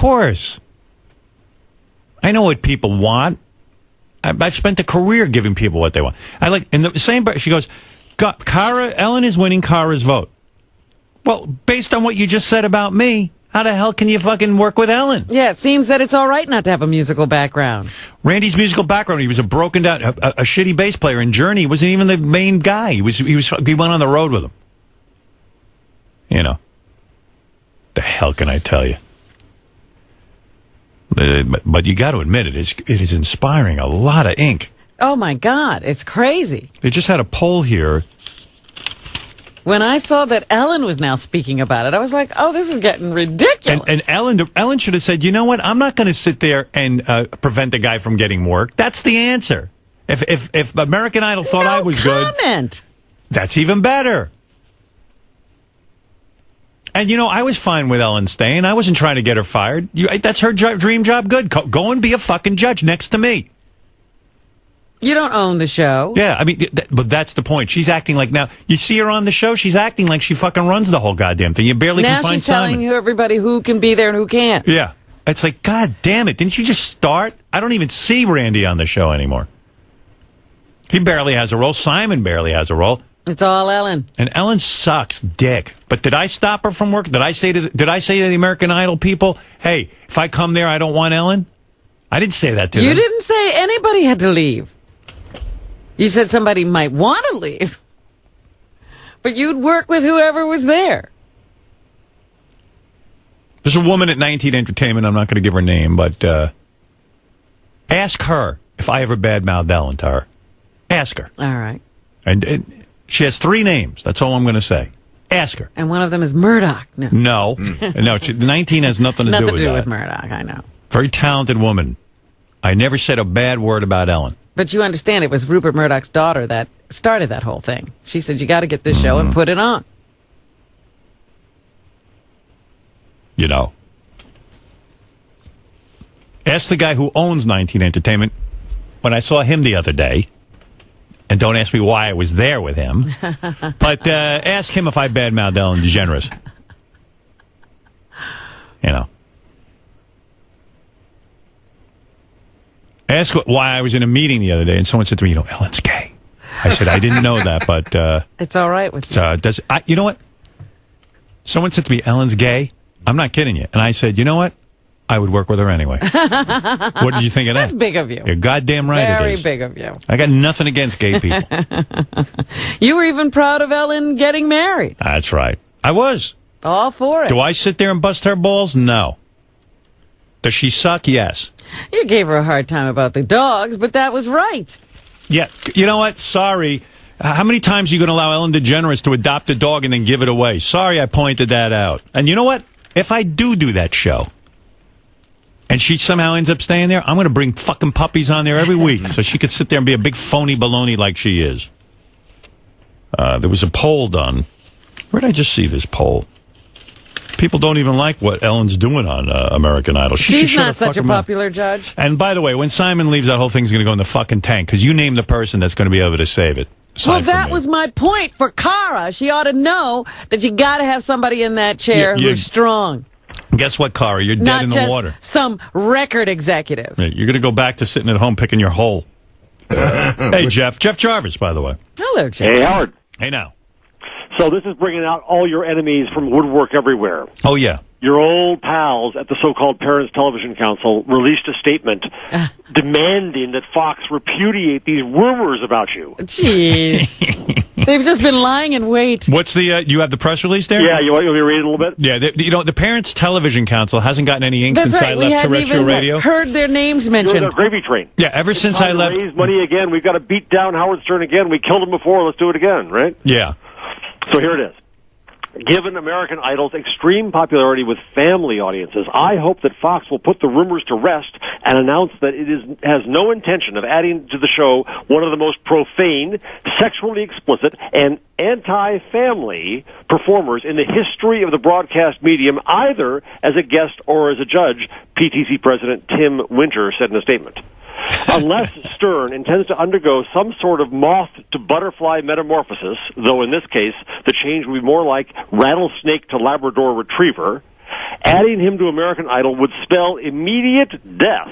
course. I know what people want. I've spent a career giving people what they want. In the same breath, she goes, Ellen is winning Kara's vote. Well, based on what you just said about me, how the hell can you fucking work with Ellen? Yeah, it seems that it's all right not to have a musical background. Randy's musical background, he was a broken down, a shitty bass player in Journey. He wasn't even the main guy. He went on the road with him. You know. The hell can I tell you? But you got to admit, it is inspiring a lot of ink. Oh, my God. It's crazy. They just had a poll here. When I saw that Ellen was now speaking about it, I was like, oh, this is getting ridiculous. And Ellen should have said, you know what? I'm not going to sit there and prevent the guy from getting work. That's the answer. If American Idol thought I was good, that's even better. And, you know, I was fine with Ellen staying. I wasn't trying to get her fired. That's her dream job. Good. Go and be a fucking judge next to me. You don't own the show. Yeah, I mean, but that's the point. She's acting like now. You see her on the show, she's acting like she fucking runs the whole goddamn thing. You barely can find Simon. Now she's telling everybody who can be there and who can't. Yeah. It's like, God damn it. Didn't you just start? I don't even see Randy on the show anymore. He barely has a role. Simon barely has a role. It's all Ellen. And Ellen sucks dick. But did I stop her from work? Did I say to the American Idol people, hey, if I come there, I don't want Ellen? I didn't say that to them. You didn't say anybody had to leave. You said somebody might want to leave. But you'd work with whoever was there. There's a woman at 19 Entertainment, I'm not going to give her name, but ask her if I ever badmouthed Ellen to her. Ask her. All right. And she has 3 names. That's all I'm going to say. Ask her. And one of them is Murdoch. No. 19 has nothing to do with that. Nothing to do with Murdoch, I know. Very talented woman. I never said a bad word about Ellen. But you understand it was Rupert Murdoch's daughter that started that whole thing. She said, you got to get this show and put it on. You know. Ask the guy who owns 19 Entertainment. When I saw him the other day, and don't ask me why I was there with him, but ask him if I badmouthed Ellen DeGeneres. You know. Ask why I was in a meeting the other day, and someone said to me, Ellen's gay. I said, I didn't know that, but... it's all right with you. You know what? Someone said to me, Ellen's gay? I'm not kidding you. And I said, you know what? I would work with her anyway. What did you think of that? That's big of you. You're goddamn right Very it is. Very big of you. I got nothing against gay people. You were even proud of Ellen getting married. That's right. I was. All for it. Do I sit there and bust her balls? No. Does she suck? Yes. You gave her a hard time about the dogs, but that was right. Yeah. You know what? Sorry. How many times are you going to allow Ellen DeGeneres to adopt a dog and then give it away? Sorry I pointed that out. And you know what? If I do that show, and she somehow ends up staying there, I'm going to bring fucking puppies on there every week so she could sit there and be a big phony baloney like she is. There was a poll done. Where did I just see this poll? People don't even like what Ellen's doing on American Idol. She's not such a popular judge. And by the way, when Simon leaves, that whole thing's going to go in the fucking tank because you name the person that's going to be able to save it. Well, that was my point for Cara. She ought to know that you got to have somebody in that chair who's strong. Guess what, Cara? You're dead in the water. Some record executive. Yeah, you're going to go back to sitting at home picking your hole. Hey, Jeff. Jeff Jarvis, by the way. Hello, Jeff. Hey, Howard. Hey, now. So this is bringing out all your enemies from woodwork everywhere. Oh, yeah. Your old pals at the so-called Parents Television Council released a statement demanding that Fox repudiate these rumors about you. Jeez. They've just been lying in wait. What's the, you have the press release there? Yeah, you want me to read it a little bit? Yeah, the Parents Television Council hasn't gotten any ink since I left terrestrial radio. Heard their names mentioned. They're gravy train. Yeah, ever since I left. Raise money again. We've got to beat down Howard Stern again. We killed him before. Let's do it again, right? Yeah. So here it is. Given American Idol's extreme popularity with family audiences, I hope that Fox will put the rumors to rest and announce that it has no intention of adding to the show one of the most profane, sexually explicit, and anti-family performers in the history of the broadcast medium, either as a guest or as a judge, PTC President Tim Winter said in a statement. Unless Stern intends to undergo some sort of moth-to-butterfly metamorphosis, though in this case the change will be more like rattlesnake to Labrador retriever, Adding him to American Idol would spell immediate death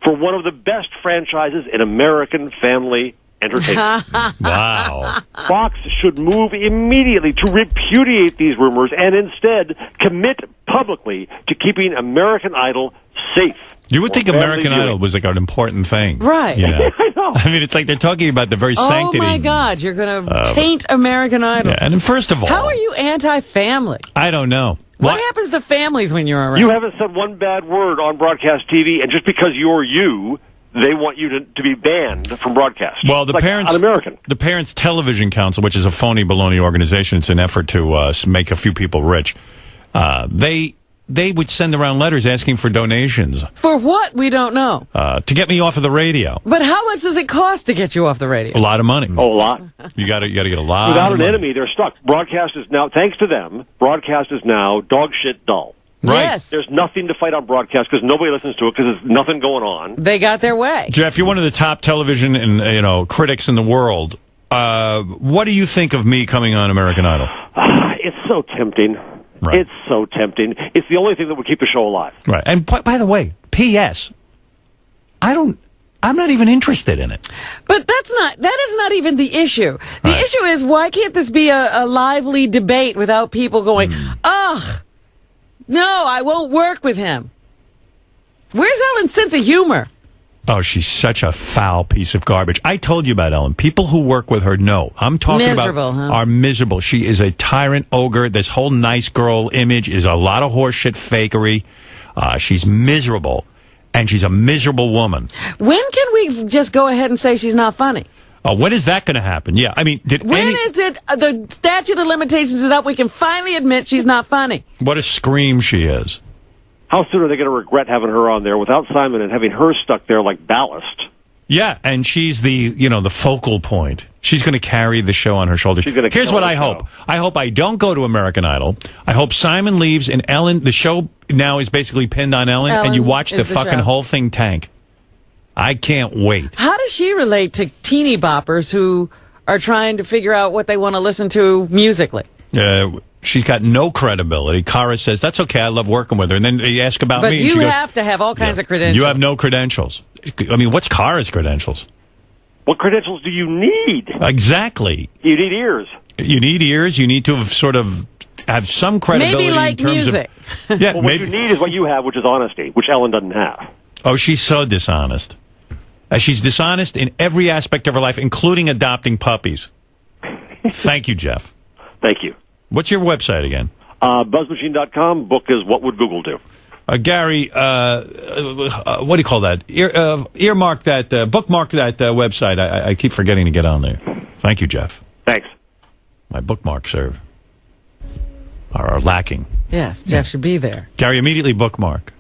for one of the best franchises in American family entertainment. Wow. Fox should move immediately to repudiate these rumors and instead commit publicly to keeping American Idol safe. You would think for family American viewing. Idol was like an important thing. Right. You know? I know. I mean, it's like they're talking about the very Oh, sanctity. my God. You're going to taint American Idol. Yeah, and then first of all, How are you anti-family? I don't know. What happens to families when you're around? You haven't said one bad word on broadcast TV, and just because you're you, they want you to be banned from broadcast. Well, the Like, parents, un-American. the Parents Television Council, which is a phony baloney organization, it's an effort to make a few people rich. They would send around letters asking for donations For what? We don't know. to get me off of the radio. But how much does it cost to get you off the radio? A lot of money. Oh, a lot. You got to get a lot. Without of an money. enemy, they're stuck. Broadcast is now, thanks to them, broadcast is now dog shit dull. Right. Yes. There's nothing to fight on broadcast because nobody listens to it because there's nothing going on. They got their way. Jeff, you're one of the top television and critics in the world. What do you think of me coming on American Idol? It's so tempting. Right. It's so tempting. It's the only thing that would keep the show alive. Right. And by the way, P.S. I'm not even interested in it. But that is not even the issue. The Right. issue is, why can't this be a lively debate without people going, ugh, no, I won't work with him. Where's Ellen's sense of humor? Oh, she's such a foul piece of garbage. I told you about Ellen. People who work with her know. I'm talking Miserable, about huh? are miserable. She is a tyrant ogre. This whole nice girl image is a lot of horseshit fakery. She's miserable, and she's a miserable woman. When can we just go ahead and say she's not funny? When is that going to happen? Yeah, I mean, When is it the statute of limitations is up, we can finally admit she's not funny? What a scream she is. How soon are they going to regret having her on there without Simon and having her stuck there like ballast? Yeah, and she's the focal point. She's going to carry the show on her shoulders. She's gonna Here's kill what the I show. hope. I hope I don't go to American Idol. I hope Simon leaves and Ellen, the show now is basically pinned on Ellen and you Ellen watch the is the fucking show. whole thing tank. I can't wait. How does she relate to teeny boppers who are trying to figure out what they want to listen to musically? She's got no credibility. Cara says, that's okay, I love working with her. And then they ask about But me. and you she goes, have to have all kinds of credentials. You have no credentials. I mean, what's Cara's credentials? What credentials do you need? Exactly. You need ears. You need ears. You need to have some credibility Maybe like in terms music. of... Yeah, Well, what you need is what you have, which is honesty, which Ellen doesn't have. Oh, she's so dishonest. She's dishonest in every aspect of her life, including adopting puppies. Thank you, Jeff. Thank you. What's your website again? BuzzMachine.com. Book is What Would Google Do? Gary, what do you call that? Earmark that, bookmark that website. I keep forgetting to get on there. Thank you, Jeff. Thanks. My bookmarks are lacking. Yes, Jeff should be there. Gary, immediately bookmark.